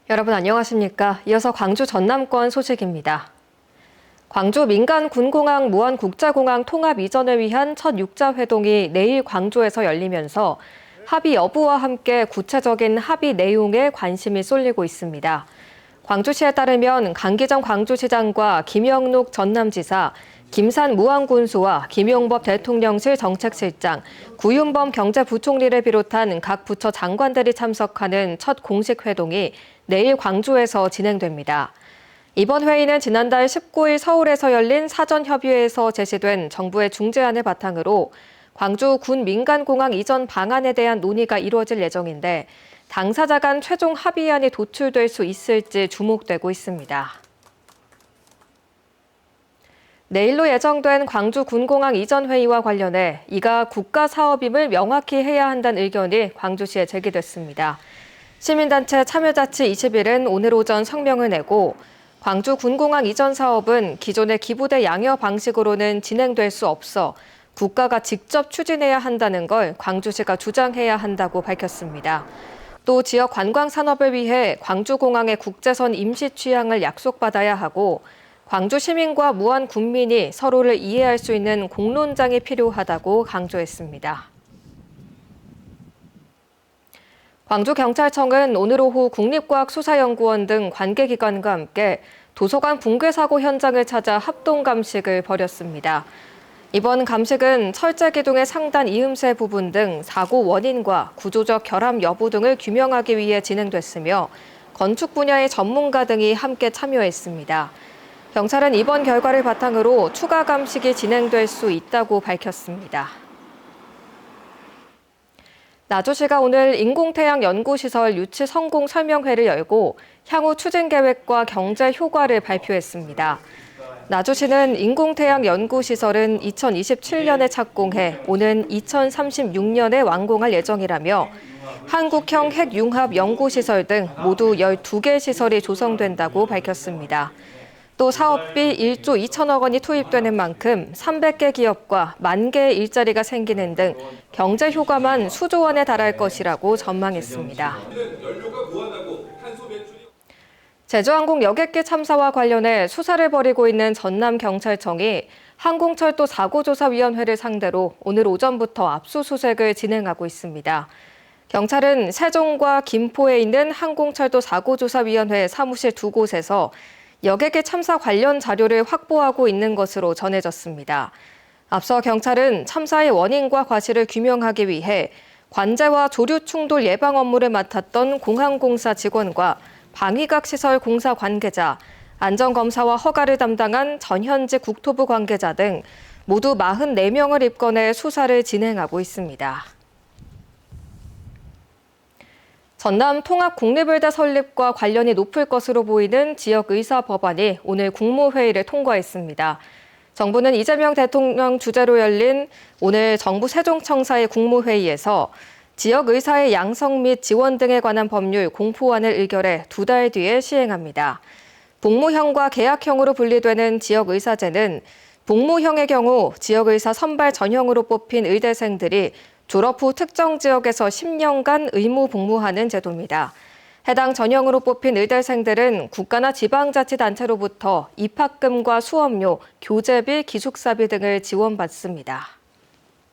여러분 안녕하십니까? 이어서 광주 전남권 소식입니다. 광주 민간군공항 무안국제공항 통합 이전을 위한 첫 6자 회동이 내일 광주에서 열리면서 합의 여부와 함께 구체적인 합의 내용에 관심이 쏠리고 있습니다. 광주시에 따르면 강기정 광주시장과 김영록 전남지사, 김산 무안군수와 김용법 대통령실 정책실장, 구윤범 경제부총리를 비롯한 각 부처 장관들이 참석하는 첫 공식 회동이 내일 광주에서 진행됩니다. 이번 회의는 지난달 19일 서울에서 열린 사전협의회에서 제시된 정부의 중재안을 바탕으로 광주 군 민간공항 이전 방안에 대한 논의가 이루어질 예정인데 당사자 간 최종 합의안이 도출될 수 있을지 주목되고 있습니다. 내일로 예정된 광주 군공항 이전 회의와 관련해 이가 국가 사업임을 명확히 해야 한다는 의견이 광주시에 제기됐습니다. 시민단체 참여자치 21은 오늘 오전 성명을 내고 광주 군공항 이전 사업은 기존의 기부대 양여 방식으로는 진행될 수 없어 국가가 직접 추진해야 한다는 걸 광주시가 주장해야 한다고 밝혔습니다. 또 지역 관광 산업을 위해 광주공항의 국제선 임시 취항을 약속받아야 하고 광주 시민과 무안 군민이 서로를 이해할 수 있는 공론장이 필요하다고 강조했습니다. 광주경찰청은 오늘 오후 국립과학수사연구원 등 관계기관과 함께 도서관 붕괴 사고 현장을 찾아 합동 감식을 벌였습니다. 이번 감식은 철제 기둥의 상단 이음새 부분 등 사고 원인과 구조적 결함 여부 등을 규명하기 위해 진행됐으며 건축 분야의 전문가 등이 함께 참여했습니다. 경찰은 이번 결과를 바탕으로 추가 감식이 진행될 수 있다고 밝혔습니다. 나주시가 오늘 인공태양 연구시설 유치 성공 설명회를 열고 향후 추진 계획과 경제 효과를 발표했습니다. 나주시는 인공태양 연구시설은 2027년에 착공해 오는 2036년에 완공할 예정이라며 한국형 핵융합 연구시설 등 모두 12개 시설이 조성된다고 밝혔습니다. 또 사업비 1조 2천억 원이 투입되는 만큼 300개 기업과 10,000개의 일자리가 생기는 등 경제 효과만 수조 원에 달할 것이라고 전망했습니다. 제주항공 여객기 참사와 관련해 수사를 벌이고 있는 전남경찰청이 항공철도 사고조사위원회를 상대로 오늘 오전부터 압수수색을 진행하고 있습니다. 경찰은 세종과 김포에 있는 항공철도 사고조사위원회 사무실 2곳에서 여객기 참사 관련 자료를 확보하고 있는 것으로 전해졌습니다. 앞서 경찰은 참사의 원인과 과실을 규명하기 위해 관제와 조류 충돌 예방 업무를 맡았던 공항공사 직원과 방위각 시설 공사 관계자, 안전검사와 허가를 담당한 전현직 국토부 관계자 등 모두 44명을 입건해 수사를 진행하고 있습니다. 전남 통합국립의대 설립과 관련이 높을 것으로 보이는 지역의사 법안이 오늘 국무회의를 통과했습니다. 정부는 이재명 대통령 주재로 열린 오늘 정부 세종청사의 국무회의에서 지역의사의 양성 및 지원 등에 관한 법률 공포안을 의결해 2달 뒤에 시행합니다. 복무형과 계약형으로 분리되는 지역의사제는 복무형의 경우 지역의사 선발 전형으로 뽑힌 의대생들이 졸업 후 특정 지역에서 10년간 의무 복무하는 제도입니다. 해당 전형으로 뽑힌 의대생들은 국가나 지방자치단체로부터 입학금과 수업료, 교재비, 기숙사비 등을 지원받습니다.